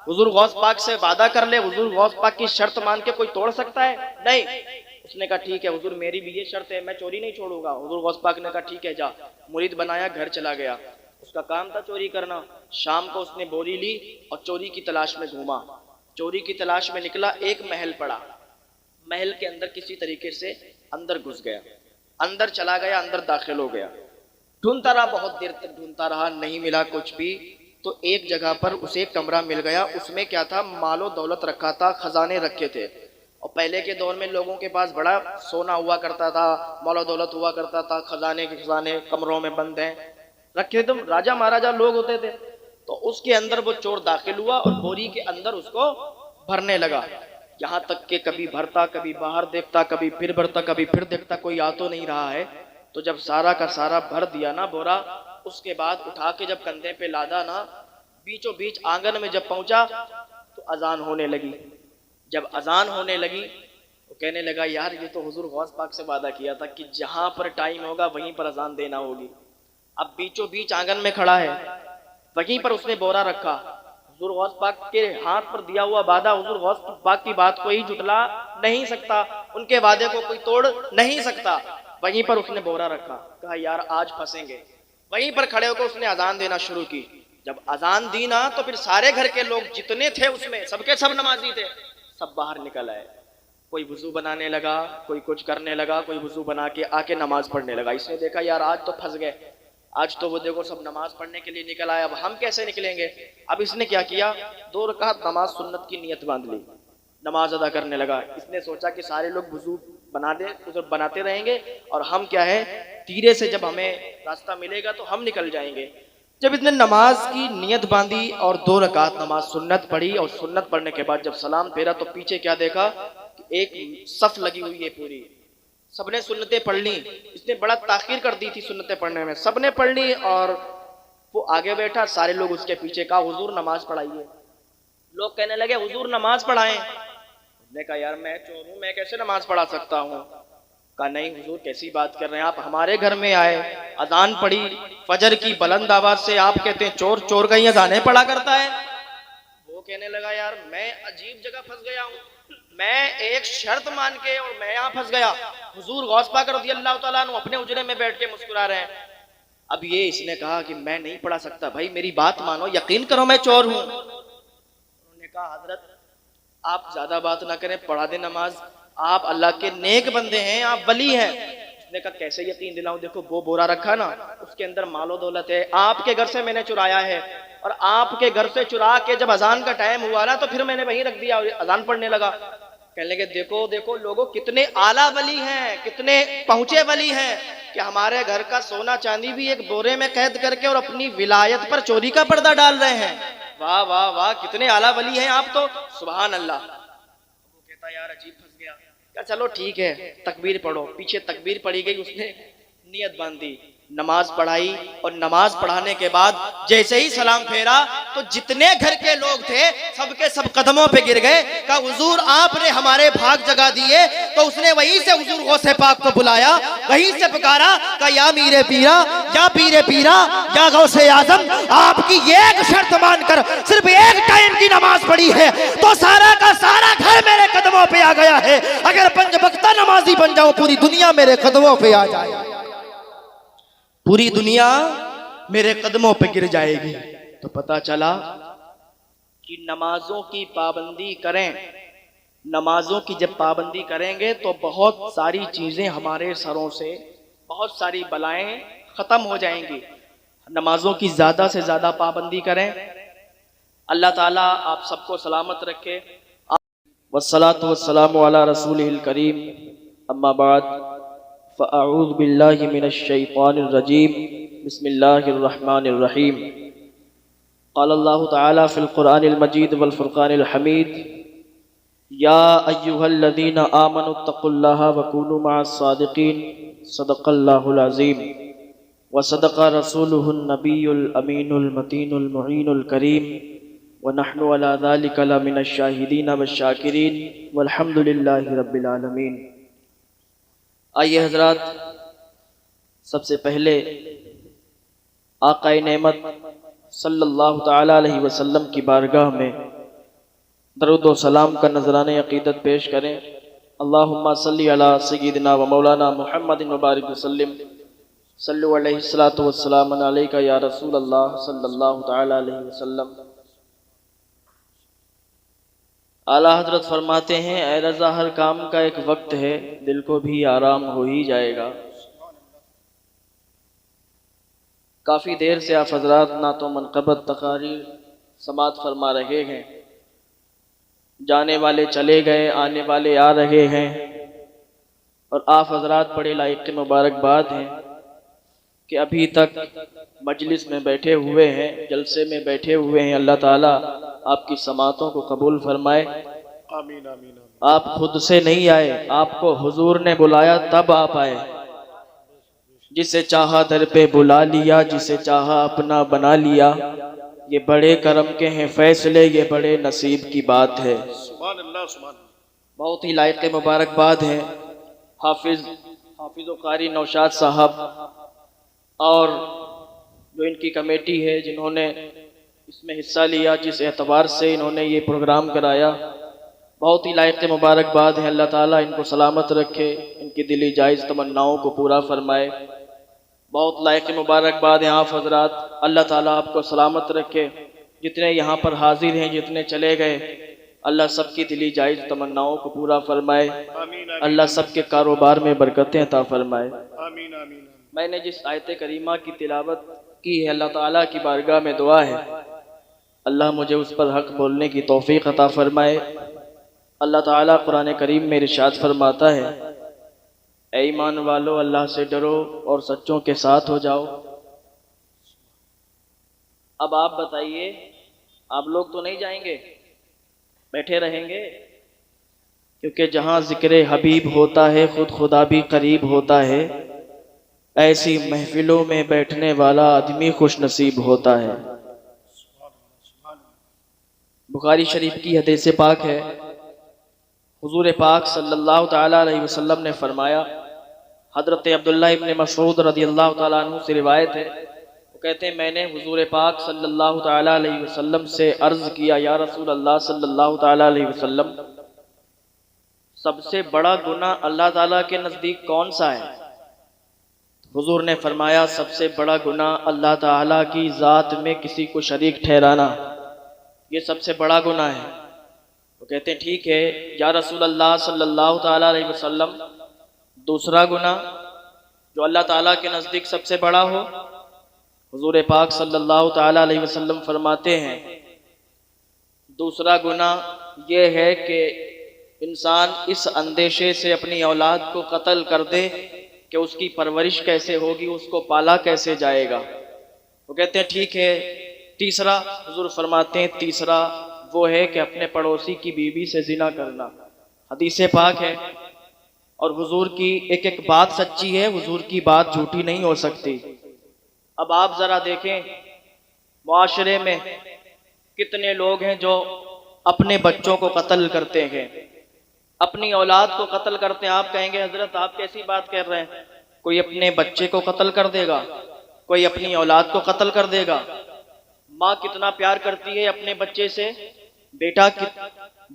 حضور غوث پاک سے وعدہ کر لے، حضور غوث پاک کی شرط مان کے کوئی توڑ سکتا ہے؟ نہیں. اس نے کہا ٹھیک ہے حضور میری بھی یہ شرط ہے، میں چوری نہیں چھوڑوں گا. حضور غوث پاک نے کہا ٹھیک ہے جا. مرید بنایا، گھر چلا گیا. اس کا کام تھا چوری کرنا. شام کو اس نے بوری لی اور چوری کی تلاش میں گھوما. چوری کی تلاش میں نکلا، ایک محل پڑا. محل کے اندر کسی طریقے سے اندر گھس گیا، اندر چلا گیا، اندر داخل ہو گیا. ڈھونڈتا رہا، بہت دیر تک ڈھونڈتا رہا، نہیں ملا کچھ بھی. تو ایک جگہ پر اسے ایک کمرہ مل گیا. اس میں کیا تھا؟ مال و دولت رکھا تھا، خزانے رکھے تھے. اور پہلے کے دور میں لوگوں کے پاس بڑا سونا ہوا کرتا تھا، مال و دولت ہوا کرتا تھا، خزانے کے خزانے کمروں میں بند ہیں رکھے تھے. راجا مہاراجا لوگ ہوتے تھے. تو اس کے اندر وہ چور داخل ہوا اور بوری کے اندر اس کو بھرنے لگا. یہاں تک کہ کبھی بھرتا، کبھی باہر دیکھتا، کبھی پھر بھرتا، کبھی پھر دیکھتا کوئی آ تو نہیں رہا ہے. تو جب سارا کا سارا بھر دیا نا بورا، اس کے بعد اٹھا کے جب کندھے پہ لادا نا، بیچوں بیچ آنگن میں جب پہنچا تو اذان ہونے لگی. جب اذان ہونے لگی تو کہنے لگا یار یہ تو حضور غوث پاک سے وعدہ کیا تھا کہ جہاں پر ٹائم ہوگا وہیں پر اذان دینا ہوگی. اب بیچوں بیچ آنگن میں کھڑا ہے، وہیں پر اس نے بورا رکھا. حضور غوث پاک کے ہاتھ پر دیا ہوا وعدہ حضور غوث پاک کی بات کوئی جھٹلا نہیں سکتا، ان کے وعدے کو کوئی توڑ نہیں سکتا. وہیں پر اس نے بورا رکھا. کہا یار آج پھنسیں گے. وہیں پر کھڑے ہو کر اس نے اذان دینا شروع کی. جب اذان دی نا تو پھر سارے گھر کے لوگ جتنے تھے اس میں سب کے سب نمازی تھے، سب باہر نکل آئے. کوئی وضو بنانے لگا، کوئی کچھ کرنے لگا، کوئی وضو بنا کے آ کے نماز پڑھنے لگا. اس نے دیکھا یار آج تو پھنس گئے، آج تو وہ دیکھو سب نماز پڑھنے کے لیے نکل آئے، اب ہم کیسے نکلیں گے؟ اب اس نے کیا کیا؟ 2 رکعت نماز سنت کی نیت باندھ لی، نماز ادا کرنے لگا. اس نے سوچا کہ سارے لوگ وضو بناتے رہیں گے اور ہم کیا ہے تیرے سے جب ہمیں راستہ ملے گا تو ہم نکل جائیں گے. جب اس نے نماز کی نیت باندھی اور 2 رکعت نماز سنت پڑھی اور سنت پڑھنے کے بعد جب سلام پھیرا تو پیچھے کیا دیکھا کہ ایک صف لگی ہوئی ہے پوری. سب نے سنتیں پڑھ لی. اس نے بڑا تاخیر کر دی تھی سنتیں پڑھنے میں. سب نے پڑھ لی اور وہ آگے بیٹھا، سارے لوگ اس کے پیچھے. کہا حضور نماز پڑھائیے. لوگ کہنے لگے حضور نماز پڑھائیں. اس نے کہا یار میں چور ہوں، میں کیسے نماز پڑھا سکتا ہوں؟ کہا نہیں حضور کیسی بات کر رہے ہیں آپ، ہمارے گھر میں آئے، اذان پڑھی فجر کی بلند آواز سے، آپ کہتے ہیں چور چور کا ہی اذانیں پڑھا کرتا ہے. وہ کہنے لگا یار میں عجیب جگہ پھنس گیا ہوں، میں ایک شرط مان کے اور میں یہاں پھنس گیا. حضور غوث پاک رضی اللہ تعالیٰ عنہ اپنے اجرے میں بیٹھ کے مسکرا رہے ہیں. اب یہ اس نے کہا کہ میں نہیں پڑھا سکتا، بھائی میری بات مانو، یقین کرو میں چور ہوں. انہوں نے کہا حضرت آپ زیادہ بات نہ کریں، پڑھا دیں نماز، آپ اللہ کے نیک بندے ہیں، آپ ولی ہیں. اس نے کہا کیسے یقین دلاؤں؟ دیکھو وہ بورا رکھا نا، اس کے اندر مال و دولت ہے، آپ کے گھر سے میں نے چرایا ہے، اور آپ کے گھر سے چرا کے جب اذان کا ٹائم ہوا نا تو پھر میں نے وہیں رکھ دیا اور اذان پڑھنے لگا. کہنے لگے دیکھو دیکھو لوگوں کتنے اعلیٰ ولی ہیں، کتنے پہنچے ولی ہیں کہ ہمارے گھر کا سونا چاندی بھی ایک بورے میں قید کر کے اور اپنی ولایت پر چوری کا پردہ ڈال رہے ہیں. واہ واہ واہ کتنے اعلیٰ ولی ہیں آپ تو، سبحان اللہ۔ وہ کہتا یار عجیب پھنس گیا، کہا چلو ٹھیک ہے تکبیر پڑھو، پیچھے تکبیر پڑھی گئی، اس نے نیت باندھی، نماز پڑھائی، اور نماز پڑھانے کے بعد جیسے ہی سلام پھیرا تو جتنے گھر کے لوگ تھے سب کے سب قدموں پہ گر گئے، کہا حضور آپ نے ہمارے بھاگ جگا دیے۔ تو اس نے وہیں سے حضور غوث پاک کو بلایا، وہیں سے پکارا، کہا یا میر پیرا، یا پیر پیرا، یا غوث اعظم، آپ کی ایک شرط مان کر صرف ایک ٹائم کی نماز پڑھی ہے تو سارا کا سارا گھر میرے قدموں پہ آ گیا ہے، اگر 5 وقتہ نمازی بن جاؤں پوری دنیا میرے قدموں پہ آ جائے، پوری دنیا میرے قدموں پہ گر جائے گی۔ تو پتا چلا کہ نمازوں کی پابندی کریں، نمازوں کی جب پابندی کریں گے تو بہت ساری چیزیں ہمارے سروں سے، بہت ساری بلائیں ختم ہو جائیں گی۔ نمازوں کی زیادہ سے زیادہ پابندی کریں۔ اللہ تعالیٰ آپ سب کو سلامت رکھے۔ والصلاة والسلام علی رسولہ الکریم، اما بعد فاعوذ باللہ من الشیطان الرجیم، بسم اللہ الرحمن الرحیم۔ قال اللہ تعالی فی القرآن المجید والفرقان الحمید، یا ایہا الذین آمنوا اتقوا اللہ وکونوا مع الصادقین، صدق اللہ العظیم وصدق رسولہ النبی الامین المتین المعین الکریم، ونحن علی ذلک لمن الشاہدین والشاکرین والحمد للہ رب العالمین۔ آئیے حضرات، سب سے پہلے آقا نعمت صلی اللہ تعالی علیہ وسلم کی بارگاہ میں درود و سلام کا نذرانہ عقیدت پیش کریں۔ اللہم صلی علی سیدنا و مولانا محمد مبارک وسلم، صلو علیہ الصلاۃ والسلام علیک یا رسول اللہ صلی اللہ تعالی علیہ وسلم۔ اعلیٰ حضرت فرماتے ہیں، اے رضا ہر کام کا ایک وقت ہے، دل کو بھی آرام ہو ہی جائے گا۔ کافی دیر سے آپ حضرات نعت و منقبت تقاریر سماعت فرما رہے ہیں، جانے والے چلے گئے، آنے والے آ رہے ہیں، اور آپ حضرات بڑے لائق مبارکباد ہیں کہ ابھی تک مجلس میں بیٹھے ہوئے ہیں، جلسے میں بیٹھے ہوئے ہیں۔ اللہ تعالیٰ آپ کی سماعتوں کو قبول فرمائے۔ آمین آمین۔ آپ خود سے نہیں آئے، آپ کو حضور نے بلایا تب آپ آئے۔ جسے چاہا در پہ بلا لیا، جسے چاہا اپنا بنا لیا، یہ بڑے کرم کے ہیں فیصلے، یہ بڑے نصیب کی بات ہے۔ سبحان اللہ سبحان اللہ۔ بہت ہی لائق مبارکباد ہے حافظ و قاری نوشاد صاحب اور جو ان کی کمیٹی ہے، جنہوں نے اس میں حصہ لیا، جس اعتبار سے انہوں نے یہ پروگرام کرایا، بہت ہی لائق مبارکباد ہے۔ اللہ تعالیٰ ان کو سلامت رکھے، ان کی دلی جائز تمناؤں کو پورا فرمائے۔ بہت لائق مبارکباد ہیں آپ حضرات، اللہ تعالیٰ آپ کو سلامت رکھے۔ جتنے یہاں پر حاضر ہیں، جتنے چلے گئے، اللہ سب کی دلی جائز تمناؤں کو پورا فرمائے، آمین اللہ سب کے کاروبار میں برکتیں عطا فرمائے۔ آمین آمین۔ میں نے جس آیت کریمہ کی تلاوت کی ہے، اللہ تعالیٰ کی بارگاہ میں دعا ہے اللہ مجھے اس پر حق بولنے کی توفیق عطا فرمائے۔ اللہ تعالیٰ قرآن کریم میں ارشاد فرماتا ہے، اے ایمان والو اللہ سے ڈرو اور سچوں کے ساتھ ہو جاؤ۔ اب آپ بتائیے، آپ لوگ تو نہیں جائیں گے، بیٹھے رہیں گے؟ کیونکہ جہاں ذکر حبیب ہوتا ہے خود خدا بھی قریب ہوتا ہے، ایسی محفلوں میں بیٹھنے والا آدمی خوش نصیب ہوتا ہے۔ بخاری شریف کی حدیث پاک ہے، حضور پاک صلی اللہ تعالیٰ علیہ وسلم نے فرمایا، حضرت عبداللہ ابن مسعود رضی اللہ تعالیٰ عنہ سے روایت ہے، وہ کہتے ہیں میں نے حضور پاک صلی اللہ تعالیٰ علیہ وسلم سے عرض کیا، یا رسول اللہ صلی اللہ تعالیٰ علیہ وسلم، سب سے بڑا گناہ اللہ تعالیٰ کے نزدیک کون سا ہے؟ حضور نے فرمایا، سب سے بڑا گناہ اللہ تعالیٰ کی ذات میں کسی کو شریک ٹھہرانا، یہ سب سے بڑا گناہ ہے۔ وہ کہتے ہیں ٹھیک ہے یا رسول اللہ صلی اللہ تعالیٰ علیہ وسلم، دوسرا گناہ جو اللہ تعالیٰ کے نزدیک سب سے بڑا ہو؟ حضور پاک صلی اللہ تعالیٰ علیہ وسلم فرماتے ہیں، دوسرا گناہ یہ ہے کہ انسان اس اندیشے سے اپنی اولاد کو قتل کر دے کہ اس کی پرورش کیسے ہوگی، اس کو پالا کیسے جائے گا۔ وہ کہتے ہیں ٹھیک ہے تیسرا حضور فرماتے ہیں تیسرا وہ ہے کہ اپنے پڑوسی کی بیوی سے زنا کرنا۔ حدیث پاک ہے اور حضور کی ایک ایک بات سچی ہے، حضور کی بات جھوٹی نہیں ہو سکتی۔ اب آپ ذرا دیکھیں معاشرے میں کتنے لوگ ہیں جو اپنے بچوں کو قتل کرتے ہیں، اپنی اولاد کو قتل کرتے ہیں۔ آپ کہیں گے حضرت آپ کیسی بات کر رہے ہیں؟ کوئی اپنے بچے کو قتل کر دے گا، کوئی اپنی اولاد کو قتل کر دے گا۔ ماں کتنا پیار کرتی ہے اپنے بچے سے،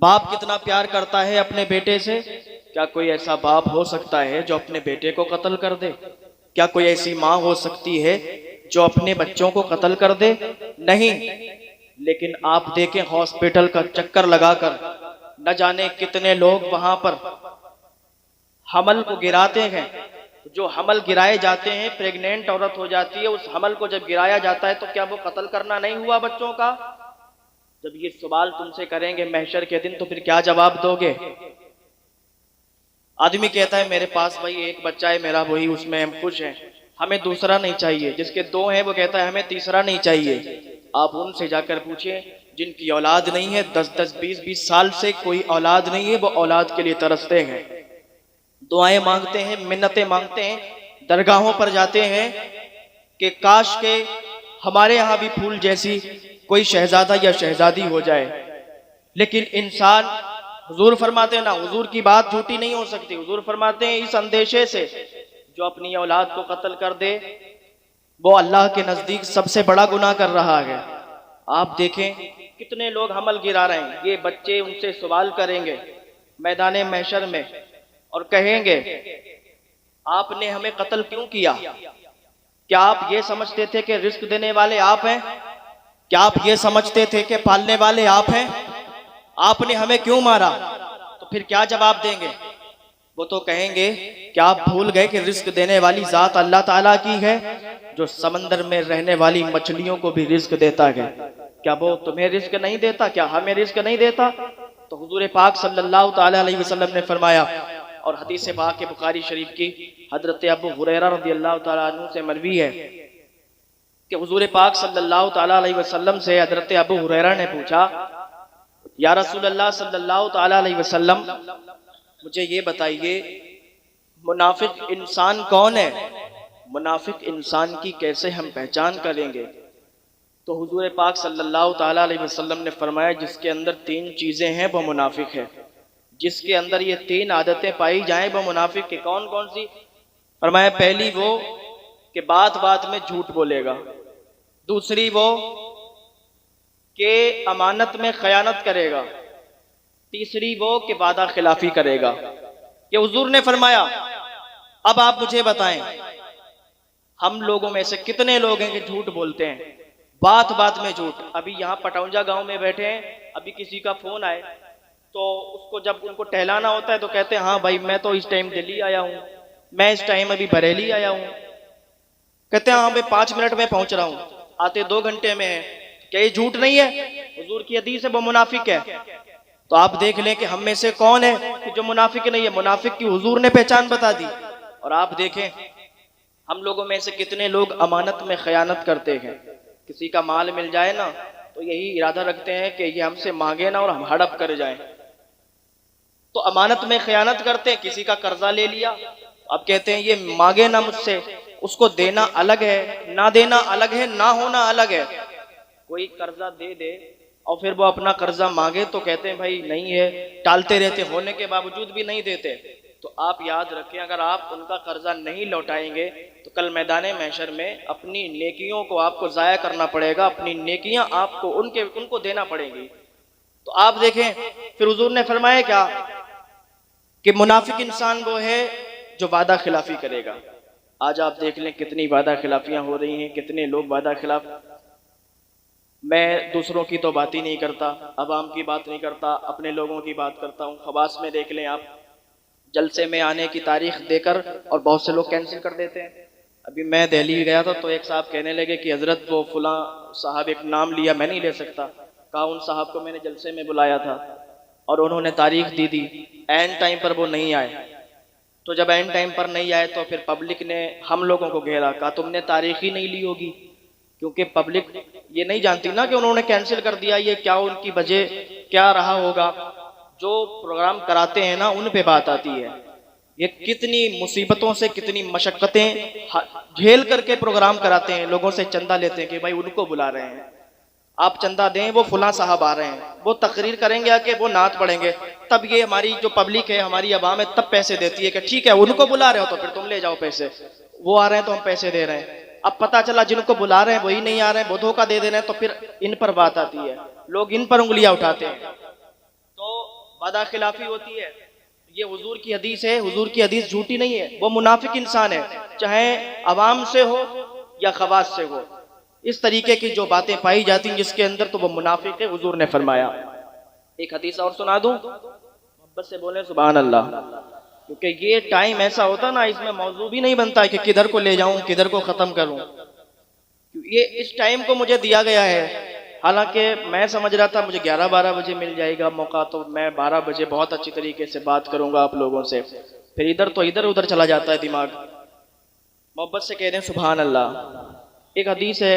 باپ کتنا پیار کرتا ہے اپنے بیٹے سے، کیا کوئی ایسا باپ ہو سکتا ہے جو اپنے بیٹے کو قتل کر دے؟ کیا کوئی ایسی ماں ہو سکتی ہے جو اپنے بچوں کو قتل کر دے؟ نہیں۔ لیکن آپ دیکھیں ہاسپٹل کا چکر لگا کر نہ جانے کتنے لوگ وہاں پر حمل کو گراتے ہیں۔ جو حمل گرائے جاتے ہیں، پریگننٹ عورت ہو جاتی ہے، اس حمل کو جب گرایا جاتا ہے تو کیا وہ قتل کرنا نہیں ہوا بچوں کا؟ جب یہ سوال تم سے کریں گے محشر کے دن تو پھر کیا جواب دو گے؟ آدمی کہتا ہے میرے پاس بھائی ایک بچہ ہے میرا، وہی اس میں ہم خوش ہیں، ہمیں دوسرا نہیں چاہیے۔ جس کے دو ہیں وہ کہتا ہے ہمیں تیسرا نہیں چاہیے۔ آپ ان سے جا کر پوچھیں جن کی اولاد نہیں ہے، 10 20 سال سے کوئی اولاد نہیں ہے، وہ اولاد کے لیے ترستے ہیں، دعائیں مانگتے ہیں، منتیں مانگتے ہیں، درگاہوں پر جاتے ہیں کہ کاش کے ہمارے ہاں بھی پھول جیسی کوئی شہزادہ یا شہزادی ہو جائے۔ لیکن انسان، حضور فرماتے ہیں نا، حضور کی بات جھوٹی نہیں ہو سکتی۔ حضور فرماتے ہیں اس اندیشے سے جو اپنی اولاد کو قتل کر دے وہ اللہ کے نزدیک سب سے بڑا گناہ کر رہا ہے۔ آپ دیکھیں کتنے لوگ حمل گرا رہے ہیں، یہ بچے ان سے سوال کریں گے میدان محشر میں اور کہیں گے آپ نے ہمیں قتل کیوں کیا؟ کیا آپ یہ سمجھتے تھے کہ رزق دینے والے آپ ہیں؟ کیا آپ یہ سمجھتے تھے کہ پالنے والے آپ ہیں؟ آپ نے ہمیں کیوں مارا؟ تو پھر کیا جواب دیں گے؟ وہ تو کہیں گے کہ آپ بھول گئے کہ رزق دینے والی ذات اللہ تعالیٰ کی ہے، جو سمندر میں رہنے والی مچھلیوں کو بھی رزق دیتا ہے۔ کیا وہ تمہیں رزق نہیں دیتا؟ کیا ہمیں رزق نہیں دیتا؟ تو حضور پاک صلی اللہ تعالیٰ علیہ وسلم نے فرمایا، اور حدیث پاک کے بخاری شریف کی حضرت ابو ہریرہ رضی اللہ تعالیٰ عنہ سے مروی ہے کہ حضور پاک صلی اللہ تعالیٰ علیہ وسلم سے حضرت ابو ہریرہ نے پوچھا یا رسول اللہ صلی اللہ تعالیٰ علیہ وسلم مجھے یہ بتائیے منافق انسان کون ہے؟ منافق انسان کی کیسے ہم پہچان کریں گے؟ تو حضور پاک صلی اللہ تعالیٰ علیہ وسلم نے فرمایا جس کے اندر 3 چیزیں ہیں وہ منافق ہے۔ جس کے اندر یہ 3 عادتیں پائی جائیں وہ منافق کے کون کون سی؟ فرمایا پہلی وہ کہ بات بات میں جھوٹ بولے گا، دوسری وہ کہ امانت میں خیانت کرے گا، تیسری وہ کہ وعدہ خلافی کرے گا۔ یہ حضور نے فرمایا۔ اب آپ مجھے بتائیں ہم لوگوں میں سے کتنے لوگ ہیں کہ جھوٹ بولتے ہیں، بات بات میں جھوٹ؟ ابھی یہاں پٹونجا گاؤں میں بیٹھے ہیں، ابھی کسی کا فون آئے تو اس کو جب ان کو ٹہلانا ہوتا ہے تو کہتے ہیں ہاں بھائی میں تو اس ٹائم دلی آیا ہوں، میں اس ٹائم ابھی بریلی آیا ہوں۔ کہتے ہیں ہاں بھائی 5 منٹ میں پہنچ رہا ہوں، آتے 2 گھنٹے میں ہے۔ کیا یہ جھوٹ نہیں ہے؟ حضور کی حدیث ہے وہ منافق ہے۔ تو آپ دیکھ لیں کہ ہم میں سے کون ہے کہ جو منافق نہیں ہے؟ منافق کی حضور نے پہچان بتا دی۔ اور آپ دیکھیں ہم لوگوں میں سے کتنے لوگ امانت میں خیانت کرتے ہیں۔ کسی کا مال مل جائے نا تو یہی ارادہ رکھتے ہیں کہ یہ ہم سے مانگے نا اور ہم ہڑپ کر جائیں، تو امانت میں خیانت کرتے ہیں۔ کسی کا قرضہ لے لیا، اب کہتے ہیں یہ مانگے نا مجھ سے، اس کو دینا الگ ہے، نہ دینا الگ ہے، نہ ہونا الگ ہے۔ کوئی قرضہ دے دے اور پھر وہ اپنا قرضہ مانگے تو کہتے ہیں بھائی نہیں ہے، ٹالتے رہتے، ہونے کے باوجود بھی نہیں دیتے۔ تو آپ یاد رکھیں اگر آپ ان کا قرضہ نہیں لوٹائیں گے تو کل میدان محشر میں اپنی نیکیوں کو آپ کو ضائع کرنا پڑے گا، اپنی نیکیاں آپ کو ان کو دینا پڑیں گی۔ تو آپ دیکھیں پھر حضور نے فرمایا کیا کہ منافق انسان وہ ہے جو وعدہ خلافی کرے گا۔ آج آپ دیکھ لیں کتنی وعدہ خلافیاں ہو رہی ہیں، کتنے لوگ وعدہ خلاف۔ میں دوسروں کی تو بات ہی نہیں کرتا، عوام کی بات نہیں کرتا، اپنے لوگوں کی بات کرتا ہوں۔ خواص میں دیکھ لیں آپ، جلسے میں آنے کی تاریخ دے کر اور بہت سے لوگ کینسل کر دیتے ہیں۔ ابھی میں دہلی گیا تھا تو ایک صاحب کہنے لگے کہ حضرت وہ فلاں صاحب، ایک نام لیا میں نہیں لے سکتا، کہا ان صاحب کو میں نے جلسے میں بلایا تھا اور انہوں نے تاریخ دی، این ٹائم پر وہ نہیں آئے۔ تو جب این ٹائم پر نہیں آئے تو پھر پبلک نے ہم لوگوں کو گھیرا، کہا تم نے تاریخ ہی نہیں لی ہوگی کیونکہ پبلک یہ نہیں جانتی نا کہ انہوں نے کینسل کر دیا، یہ کیا ان کی وجہ کیا رہا ہوگا۔ جو پروگرام کراتے ہیں نا ان پہ بات آتی ہے، یہ کتنی مصیبتوں سے کتنی مشقتیں جھیل کر کے پروگرام کراتے ہیں، لوگوں سے چندہ لیتے ہیں کہ بھائی ان کو بلا رہے ہیں، آپ چندہ دیں، وہ فلاں صاحب آ رہے ہیں، وہ تقریر کریں گے، کہ وہ نعت پڑھیں گے، تب یہ ہماری جو پبلک ہے، ہماری عوام ہے، تب پیسے دیتی ہے کہ ٹھیک ہے ان کو بلا رہے ہو تو پھر تم لے جاؤ پیسے، وہ آ رہے ہیں تو ہم پیسے دے رہے ہیں۔ اب پتہ چلا جن کو بلا رہے ہیں وہی نہیں آ رہے ہیں، وہ دھوکہ دے رہے ہیں، تو پھر ان پر بات آتی ہے، لوگ ان پر انگلیاں اٹھاتے ہیں، تو وعدہ خلافی ہوتی ہے۔ یہ حضور کی حدیث ہے، حضور کی حدیث جھوٹی نہیں ہے، وہ منافق انسان ہے، چاہے عوام سے ہو یا خواص سے ہو، اس طریقے کی جو باتیں پائی جاتی ہیں جس کے اندر، تو وہ منافق ہے، حضور نے فرمایا۔ ایک حدیث اور سنا دوں، محبت سے بولیں سبحان اللہ، کیونکہ یہ ٹائم ایسا ہوتا نا، اس میں موضوع بھی نہیں بنتا کہ کدھر کو لے جاؤں کدھر کو ختم کروں، یہ اس ٹائم کو مجھے دیا گیا ہے، حالانکہ میں سمجھ رہا تھا مجھے 11-12 بجے مل جائے گا موقع، تو میں 12 بجے بہت اچھی طریقے سے بات کروں گا آپ لوگوں سے، پھر ادھر تو ادھر چلا جاتا ہے دماغ۔ محبت سے کہہ دیں سبحان اللہ۔ ایک حدیث ہے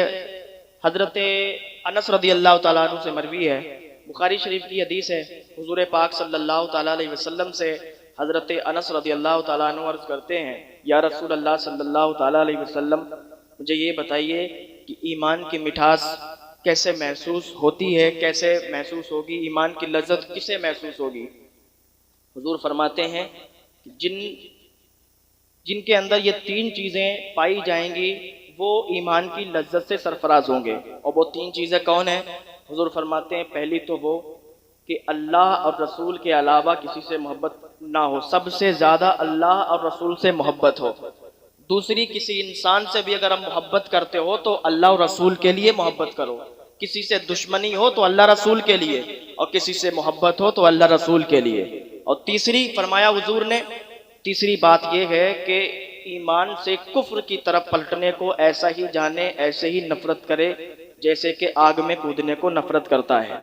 حضرت انس رضی اللہ تعالیٰ عنہ سے مروی ہے، بخاری شریف کی حدیث ہے، حضور پاک صلی اللہ تعالیٰ علیہ وسلم سے حضرت انس رضی اللہ تعالیٰ عنہ عرض کرتے ہیں، یا رسول اللہ صلی اللہ تعالیٰ علیہ وسلم، مجھے یہ بتائیے کہ ایمان کی مٹھاس کیسے محسوس ہوتی ہے، کیسے محسوس ہوگی، ایمان کی لذت کسے محسوس ہوگی؟ حضور فرماتے ہیں کہ جن کے اندر یہ 3 چیزیں پائی جائیں گی وہ ایمان کی لذت سے سرفراز ہوں گے، اور وہ 3 چیزیں کون ہیں؟ حضور فرماتے ہیں پہلی تو وہ کہ اللہ اور رسول کے علاوہ کسی سے محبت نہ ہو، سب سے زیادہ اللہ اور رسول سے محبت ہو۔ دوسری، کسی انسان سے بھی اگر ہم محبت کرتے ہو تو اللہ اور رسول کے لیے محبت کرو، کسی سے دشمنی ہو تو اللہ رسول کے لیے، اور کسی سے محبت ہو تو اللہ رسول کے لیے۔ اور تیسری فرمایا حضور نے، تیسری بات یہ ہے کہ ایمان سے کفر کی طرف پلٹنے کو ایسا ہی جانے، ایسے ہی نفرت کرے جیسے کہ آگ میں کودنے کو نفرت کرتا ہے۔